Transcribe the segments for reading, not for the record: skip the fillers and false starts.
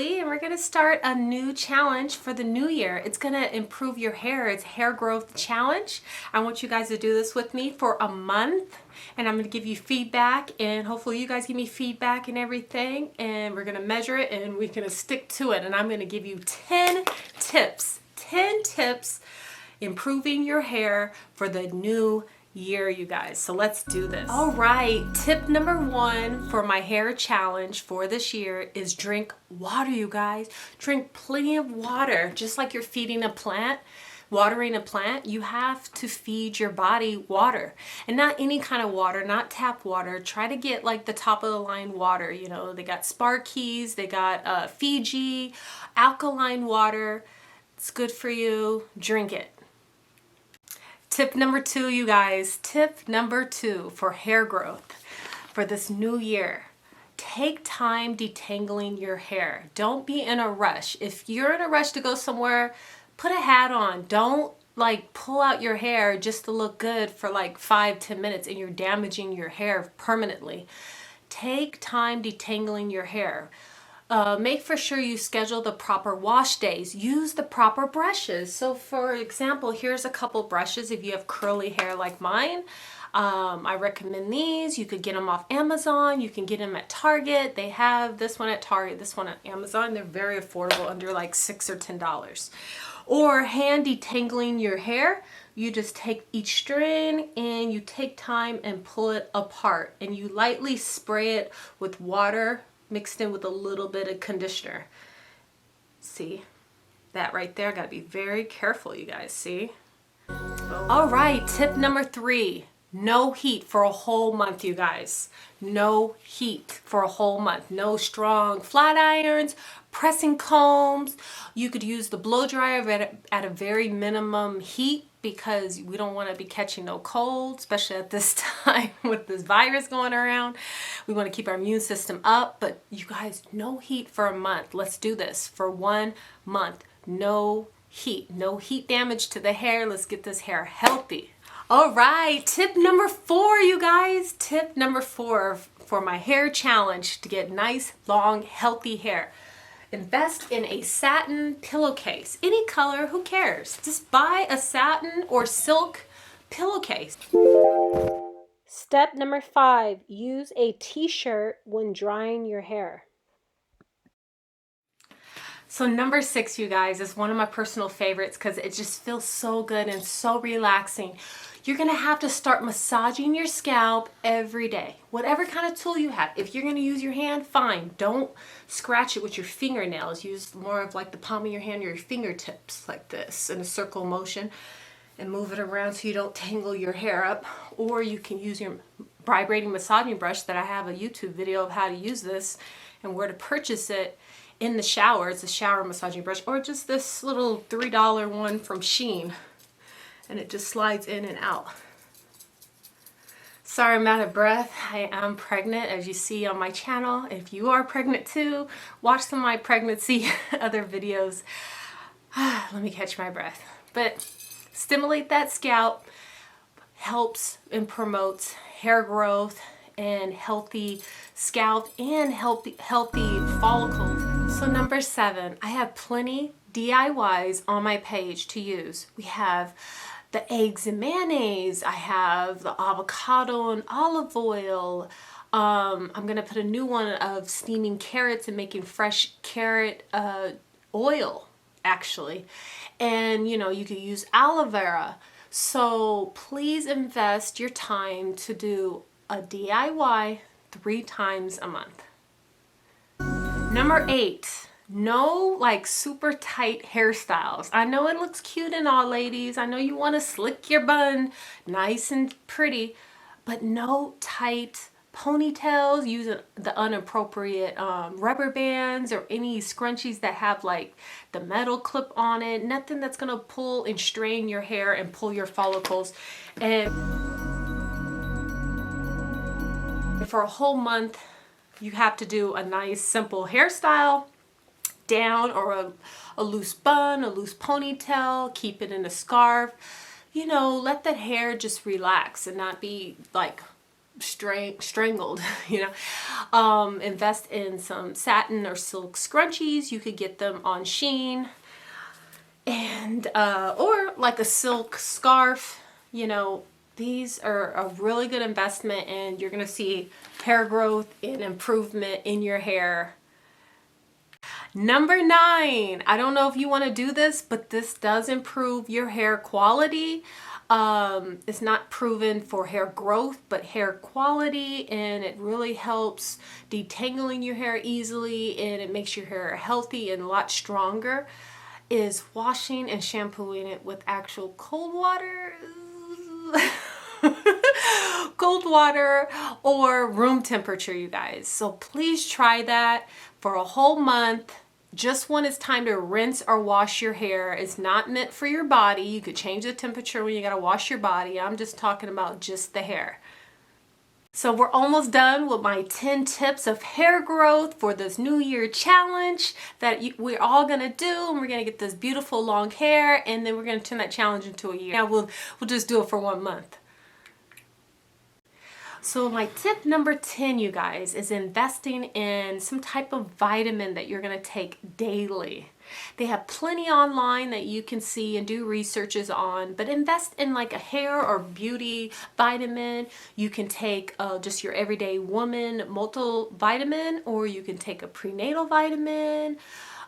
Ashley, and we're going to start a new challenge for the new year. It's going to improve your hair. It's hair growth challenge. I want you guys to do this with me for a month, and I'm going to give you feedback, and hopefully you guys give me feedback and everything, and we're going to measure it and we're going to stick to it. And I'm going to give you 10 tips improving your hair for the new year, you guys. So let's do this. All right, tip number 1 for my hair challenge for this year is drink water, you guys. Drink plenty of water. Just like you're feeding a plant, watering a plant, you have to feed your body water. And not any kind of water, not tap water. Try to get like the top of the line water. You know, they got Sparky's, they got Fiji, alkaline water. It's good for you. Drink it. Tip number 2, you guys. Tip number 2 for hair growth for this new year. Take time detangling your hair. Don't be in a rush. If you're in a rush to go somewhere, put a hat on. Don't like pull out your hair just to look good for like 5-10 minutes and you're damaging your hair permanently. Take time detangling your hair. Make for sure you schedule the proper wash days. Use the proper brushes. So for example, here's a couple brushes if you have curly hair like mine. I recommend these. You could get them off Amazon. You can get them at Target. They have this one at Target, this one at Amazon. They're very affordable, under like $6 or $10. Or hand detangling your hair. You just take each strand and you take time and pull it apart. And you lightly spray it with water mixed in with a little bit of conditioner. See that right there? Gotta be very careful, you guys. See? All right, tip number 3. No heat for a whole month, you guys. No heat for a whole month. No strong flat irons, pressing combs. You could use the blow dryer at a very minimum heat because we don't want to be catching no cold, especially at this time with this virus going around. We want to keep our immune system up, but you guys, no heat for a month. Let's do this for 1 month. No heat damage to the hair. Let's get this hair healthy. All right, tip number 4, you guys. Tip number 4 for my hair challenge to get nice, long, healthy hair. Invest in a satin pillowcase. Any color, who cares? Just buy a satin or silk pillowcase. Step number 5, use a t-shirt when drying your hair. So number 6, you guys, is one of my personal favorites because it just feels so good and so relaxing. You're going to have to start massaging your scalp every day. Whatever kind of tool you have. If you're going to use your hand, fine. Don't scratch it with your fingernails. Use more of like the palm of your hand or your fingertips like this in a circle motion and move it around so you don't tangle your hair up. Or you can use your vibrating massaging brush that I have a YouTube video of how to use this and where to purchase it in the shower. It's a shower massaging brush, or just this little $3 one from Shein. And it just slides in and out. Sorry, I'm out of breath. I am pregnant, as you see on my channel. If you are pregnant too, watch some of my pregnancy other videos. Let me catch my breath. But stimulate that scalp, helps and promotes hair growth and healthy scalp and healthy follicles. So number 7, I have plenty DIYs on my page to use. We have the eggs and mayonnaise. I have the avocado and olive oil. I'm gonna put a new one of steaming carrots and making fresh carrot oil, actually. And you know, you could use aloe vera. So please invest your time to do a DIY 3 times a month. Number 8. No like super tight hairstyles. I know it looks cute and all, ladies. I know you want to slick your bun nice and pretty, but no tight ponytails. Use the inappropriate rubber bands or any scrunchies that have like the metal clip on it. Nothing that's gonna pull and strain your hair and pull your follicles. And for a whole month, you have to do a nice simple hairstyle. Down, or a loose bun, a loose ponytail, keep it in a scarf. You know, let that hair just relax and not be like strangled, you know. Invest in some satin or silk scrunchies. You could get them on Shein, and or like a silk scarf. You know, these are a really good investment, and you're gonna see hair growth and improvement in your hair. Number 9, I don't know if you want to do this, but this does improve your hair quality. It's not proven for hair growth, but hair quality, and it really helps detangling your hair easily, and it makes your hair healthy and a lot stronger, is washing and shampooing it with actual cold water. Cold water or room temperature, you guys. So please try that for a whole month. Just when it's time to rinse or wash your hair. It's not meant for your body. You could change the temperature when you gotta wash your body. I'm just talking about just the hair. So we're almost done with my 10 tips of hair growth for this New Year challenge that we're all gonna do, and we're gonna get this beautiful long hair, and then we're gonna turn that challenge into a year. Now we'll just do it for 1 month. So my tip number 10, you guys, is investing in some type of vitamin that you're gonna take daily. They have plenty online that you can see and do researches on, but invest in like a hair or beauty vitamin. You can take just your everyday woman multivitamin, or you can take a prenatal vitamin,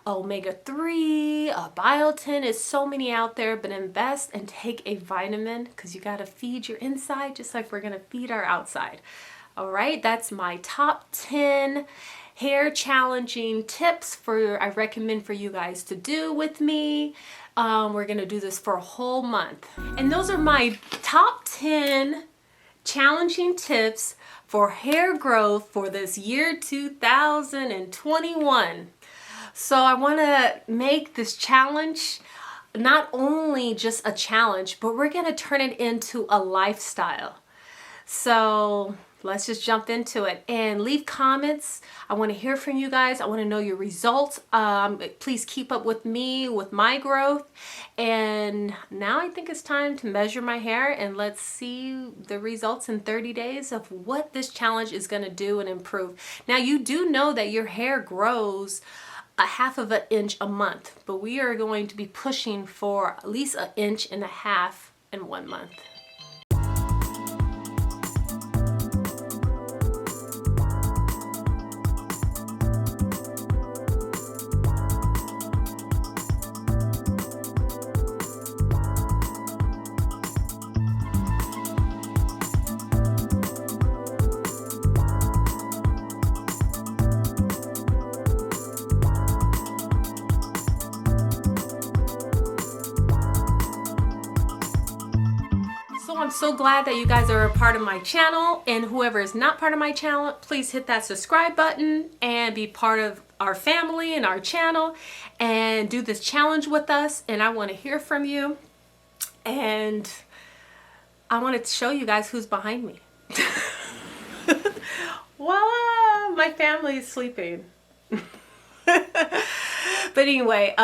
omega-3, biotin. Is so many out there, but invest and take a vitamin, because you got to feed your inside just like we're going to feed our outside. All right, that's my top 10 hair challenging tips I recommend for you guys to do with me. We're going to do this for a whole month. And those are my top 10 challenging tips for hair growth for this year 2021. So I want to make this challenge not only just a challenge, but we're going to turn it into a lifestyle. So let's just jump into it and leave comments. I want to hear from you guys. I want to know your results. Please keep up with me with my growth. And now I think it's time to measure my hair, and let's see the results in 30 days of what this challenge is going to do and improve. Now, you do know that your hair grows a 1/2 inch a month, but we are going to be pushing for at least 1.5 inches in 1 month. I'm so glad that you guys are a part of my channel, and whoever is not part of my channel, please hit that subscribe button and be part of our family and our channel and do this challenge with us. And I want to hear from you, and I want to show you guys who's behind me. Voila, my family is sleeping. But anyway,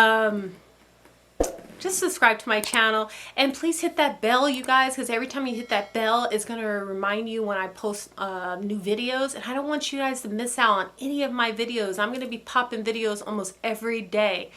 just subscribe to my channel, and please hit that bell, you guys, because every time you hit that bell, it's going to remind you when I post new videos, and I don't want you guys to miss out on any of my videos. I'm going to be popping videos almost every day.